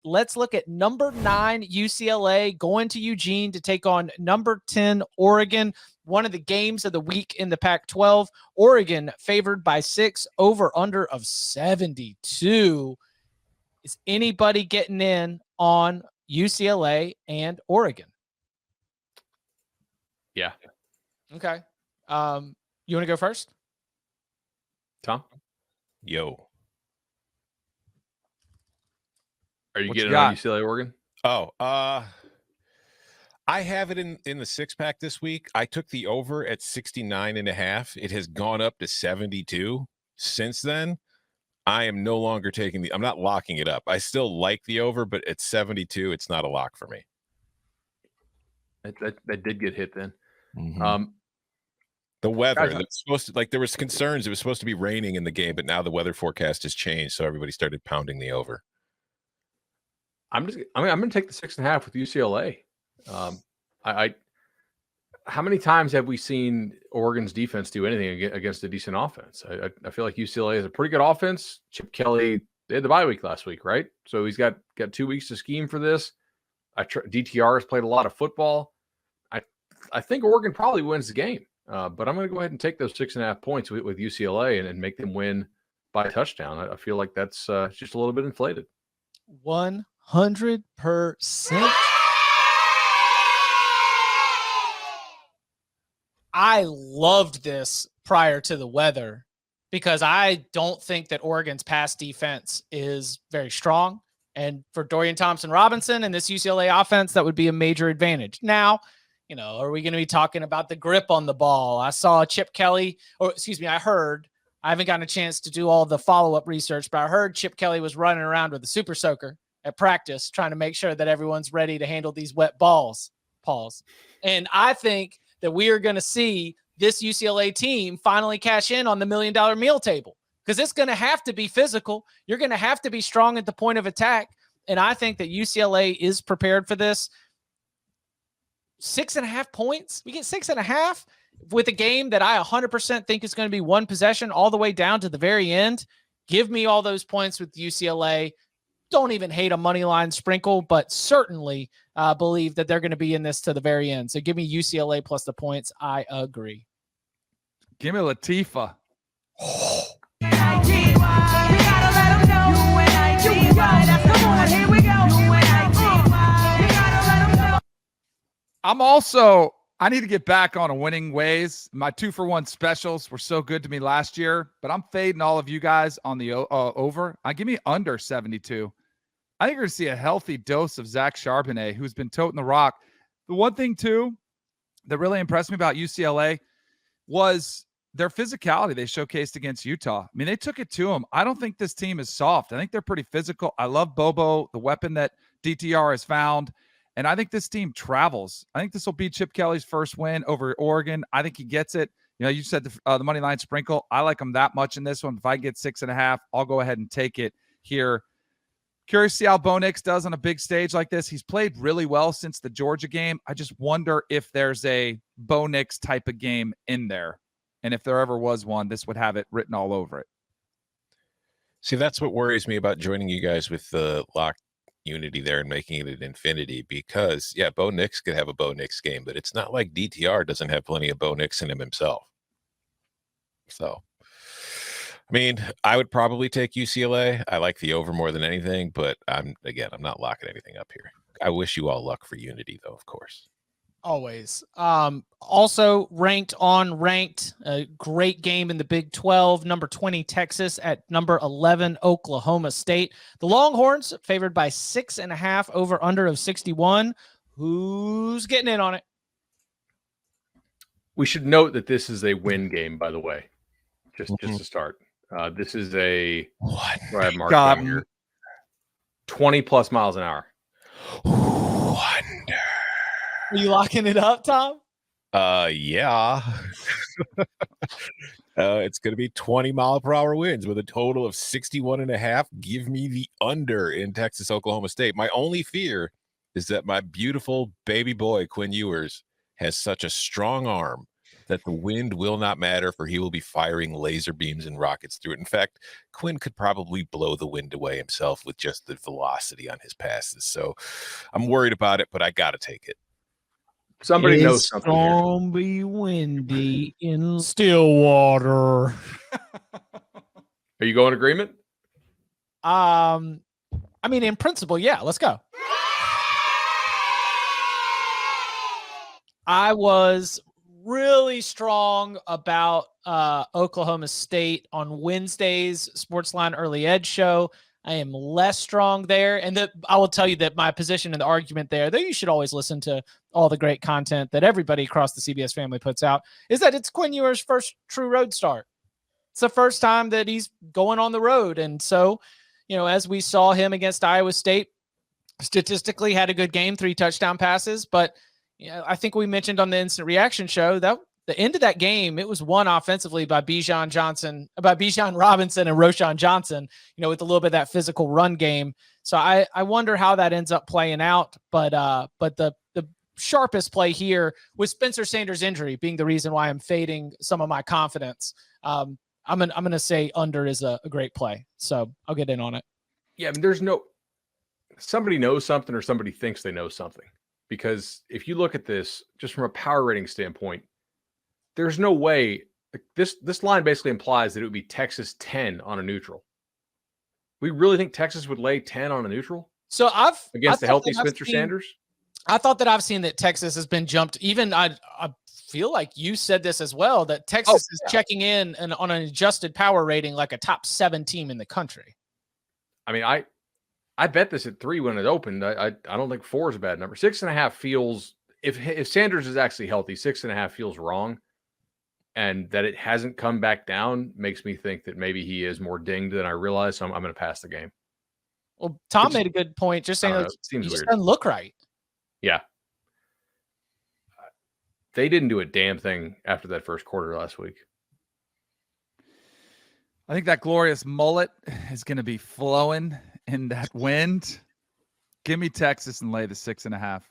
let's look at number 9 UCLA going to Eugene to take on number 10 Oregon. One of the games of the week in the Pac-12. Oregon favored by 6, over under of 72. Is anybody getting in on UCLA and Oregon? Yeah. Okay. You want to go first? Tom? Yo. Are you getting on UCLA, Oregon? Oh, I have it in the six-pack this week. I took the over at 69.5. It has gone up to 72 since then. I am no longer taking I'm not locking it up. I still like the over, but at 72, it's not a lock for me. That did get hit then. Mm-hmm. The weather, there was concerns. It was supposed to be raining in the game, but now the weather forecast has changed, so everybody started pounding the over. I'm going to take the 6.5 with UCLA. How many times have we seen Oregon's defense do anything against a decent offense? I feel like UCLA has a pretty good offense. Chip Kelly, they had the bye week last week, right? So he's got 2 weeks to scheme for this. DTR has played a lot of football. I think Oregon probably wins the game, but I'm going to go ahead and take those 6.5 points with UCLA and make them win by a touchdown. I feel like that's just a little bit inflated. 100%. I loved this prior to the weather because I don't think that Oregon's pass defense is very strong. And for Dorian Thompson-Robinson and this UCLA offense, that would be a major advantage. Now, are we going to be talking about the grip on the ball? I saw Chip Kelly, I haven't gotten a chance to do all the follow-up research, but I heard Chip Kelly was running around with a super soaker at practice, trying to make sure that everyone's ready to handle these wet balls. Pause. And I think that we are going to see this UCLA team finally cash in on the $1 million meal table, because it's going to have to be physical. You're going to have to be strong at the point of attack. And I think that UCLA is prepared for this. 6.5 points. We get 6.5 with a game that I 100% think is going to be one possession all the way down to the very end. Give me all those points with UCLA. Don't even hate a money line sprinkle, but certainly believe that they're going to be in this to the very end. So give me UCLA plus the points. I agree. Give me Latifah. I need to get back on a winning ways. My 2-for-1 specials were so good to me last year, but I'm fading all of you guys on the over. Give me under 72. I think we're going to see a healthy dose of Zach Charbonnet, who's been toting the rock. The one thing, too, that really impressed me about UCLA was their physicality they showcased against Utah. I mean, they took it to them. I don't think this team is soft. I think they're pretty physical. I love Bobo, the weapon that DTR has found. And I think this team travels. I think this will be Chip Kelly's first win over Oregon. I think he gets it. You said the money line sprinkle. I like him that much in this one. If I get 6.5, I'll go ahead and take it here. Curious to see how Bo Nix does on a big stage like this. He's played really well since the Georgia game. I just wonder if there's a Bo Nix type of game in there. And if there ever was one, this would have it written all over it. See, that's what worries me about joining you guys with the lock unity there and making it an infinity, because Bo Nix could have a Bo Nix game, but it's not like DTR doesn't have plenty of Bo Nix in him himself. So, I mean, I would probably take UCLA. I like the over more than anything, but I'm not locking anything up here. I wish you all luck for unity, though, of course. Always. Also ranked, a great game in the Big 12, number 20 Texas at number 11 Oklahoma State. The Longhorns favored by 6.5, over under of 61. Who's getting in on it? We should note that this is a win game, by the way, just to start. This is a where I have marked down here 20 plus miles an hour. Wonder. Are you locking it up, Tom? Yeah. It's going to be 20-mile-per-hour winds with a total of 61.5. Give me the under in Texas, Oklahoma State. My only fear is that my beautiful baby boy, Quinn Ewers, has such a strong arm that the wind will not matter, for he will be firing laser beams and rockets through it. In fact, Quinn could probably blow the wind away himself with just the velocity on his passes. So I'm worried about it, but I got to take it. Somebody knows something here. It's gonna be windy in Stillwater. Are you going agreement? I mean, in principle, yeah. Let's go. I was really strong about Oklahoma State on Wednesday's Sportsline Early Edge show. I am less strong there. And I will tell you that my position in the argument there, though you should always listen to all the great content that everybody across the CBS family puts out, is that it's Quinn Ewers' first true road start. It's the first time that he's going on the road. And so, as we saw him against Iowa State, statistically had a good game, 3 touchdown passes. But I think we mentioned on the Instant Reaction show that the end of that game, it was won offensively by Bijan Robinson and Roschon Johnson, with a little bit of that physical run game. So I wonder how that ends up playing out. But the sharpest play here with Spencer Sanders' injury being the reason why I'm fading some of my confidence. I'm gonna say under is a great play. So I'll get in on it. Yeah, I mean, somebody knows something or somebody thinks they know something. Because if you look at this just from a power rating standpoint, there's no way this line basically implies that it would be Texas 10 on a neutral. We really think Texas would lay 10 on a neutral? So against the healthy Spencer Sanders? I thought that I've seen that Texas has been jumped. Even I feel like you said this as well, that Texas is checking in and on an adjusted power rating like a top 7 team in the country. I mean, I bet this at 3 when it opened. I don't think 4 is a bad number. 6.5 feels, if Sanders is actually healthy, 6.5 feels wrong. And that it hasn't come back down makes me think that maybe he is more dinged than I realized. So I'm going to pass the game. Well, Tom made a good point, just saying he just doesn't look right. Yeah. They didn't do a damn thing after that first quarter last week. I think that glorious mullet is going to be flowing in that wind. Give me Texas and lay the 6.5.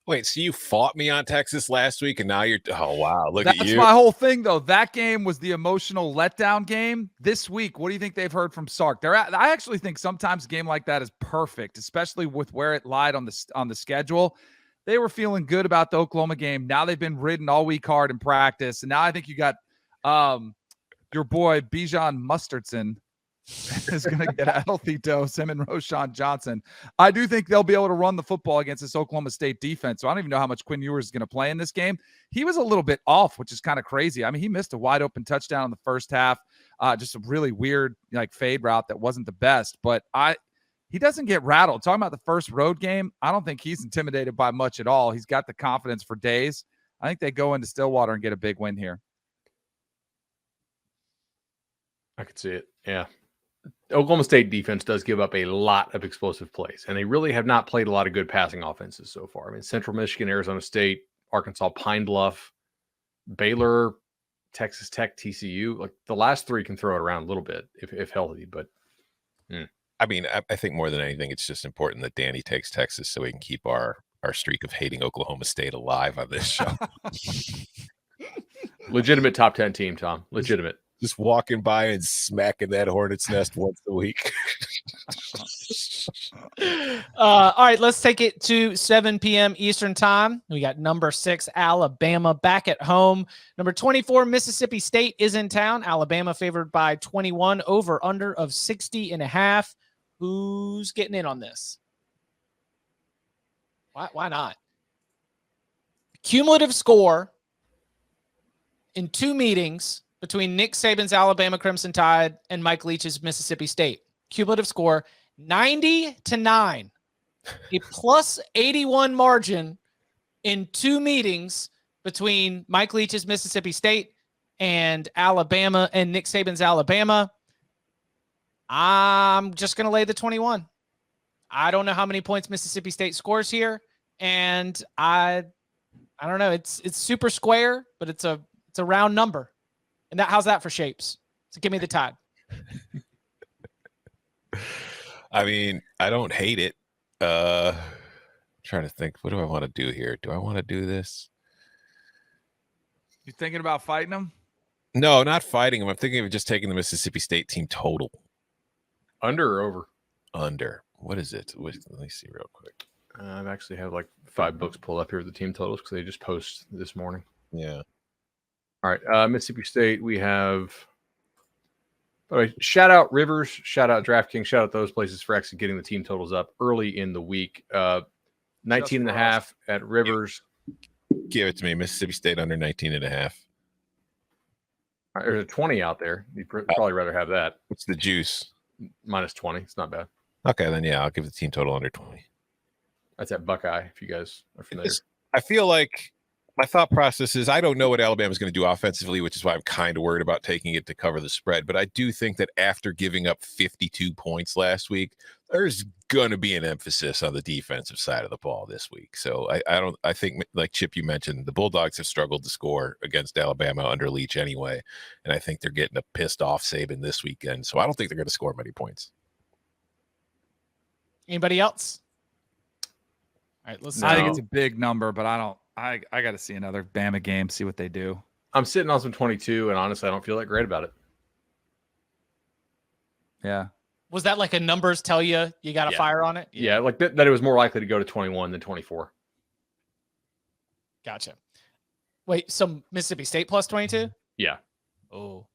Wait, so you fought me on Texas last week, and now you're – oh, wow, look at you. That's my whole thing, though. That game was the emotional letdown game. This week, what do you think they've heard from Sark? I actually think sometimes a game like that is perfect, especially with where it lied on the schedule. They were feeling good about the Oklahoma game. Now they've been ridden all week hard in practice, and now I think you got your boy Bijan Mustardson is going to get a healthy dose, him and Roschon Johnson. I do think they'll be able to run the football against this Oklahoma State defense. So I don't even know how much Quinn Ewers is going to play in this game. He was a little bit off, which is kind of crazy. I mean, he missed a wide open touchdown in the first half. Just a really weird fade route that wasn't the best, but he doesn't get rattled. Talking about the first road game, I don't think he's intimidated by much at all. He's got the confidence for days. I think they go into Stillwater and get a big win here. I could see it. Yeah. Oklahoma State defense does give up a lot of explosive plays, and they really have not played a lot of good passing offenses so far. I mean, Central Michigan, Arizona State, Arkansas, Pine Bluff, Baylor, Texas Tech, TCU. Like the last 3 can throw it around a little bit if healthy, but I mean, I think more than anything, it's just important that Danny takes Texas so we can keep our streak of hating Oklahoma State alive on this show. Legitimate top 10 team, Tom. Legitimate. Just walking by and smacking that hornet's nest once a week. All right, let's take it to 7 p.m. Eastern time. We got number 6, Alabama, back at home. Number 24, Mississippi State is in town. Alabama favored by 21, over under of 60.5. Who's getting in on this? Why not? Cumulative score in 2 meetings between Nick Saban's Alabama Crimson Tide and Mike Leach's Mississippi State. Cumulative score 90-9, a plus 81 margin in 2 meetings between Mike Leach's Mississippi State and Alabama and Nick Saban's Alabama. I'm just going to lay the 21. I don't know how many points Mississippi State scores here, and I don't know. It's super square, but it's a round number. And how's that for shapes? So give me the Tide. I mean, I don't hate it. Trying to think, what do I want to do here? Do I want to do this? You thinking about fighting them? No, not fighting him. I'm thinking of just taking the Mississippi State team total. Under or over? Under. What is it? Let me see real quick. I've actually have like 5 books pulled up here with the team totals because they just post this morning. Yeah. All right. Mississippi State, we have. All right. Shout out Rivers, shout out DraftKings, shout out those places for actually getting the team totals up early in the week. 19 and a half at Rivers. Give it to me. Mississippi State under 19 and a half. All right, there's a 20 out there. You'd probably rather have that. What's the juice? Minus 20. It's not bad. Okay, then yeah, I'll give the team total under 20. That's at Buckeye, if you guys are familiar. I feel like my thought process is I don't know what Alabama's going to do offensively, which is why I'm kind of worried about taking it to cover the spread. But I do think that after giving up 52 points last week, there's going to be an emphasis on the defensive side of the ball this week. So I think, like Chip, you mentioned, the Bulldogs have struggled to score against Alabama under Leach anyway. And I think they're getting a pissed off Saban this weekend. So I don't think they're going to score many points. Anybody else? All right, let's. I think it's a big number, but I got to see another Bama game, see what they do. I'm sitting on some 22, and honestly, I don't feel that great about it. Yeah. Was that like a numbers tell you got to fire on it? Yeah, like that it was more likely to go to 21 than 24. Gotcha. Wait, some Mississippi State plus 22? Yeah. Oh,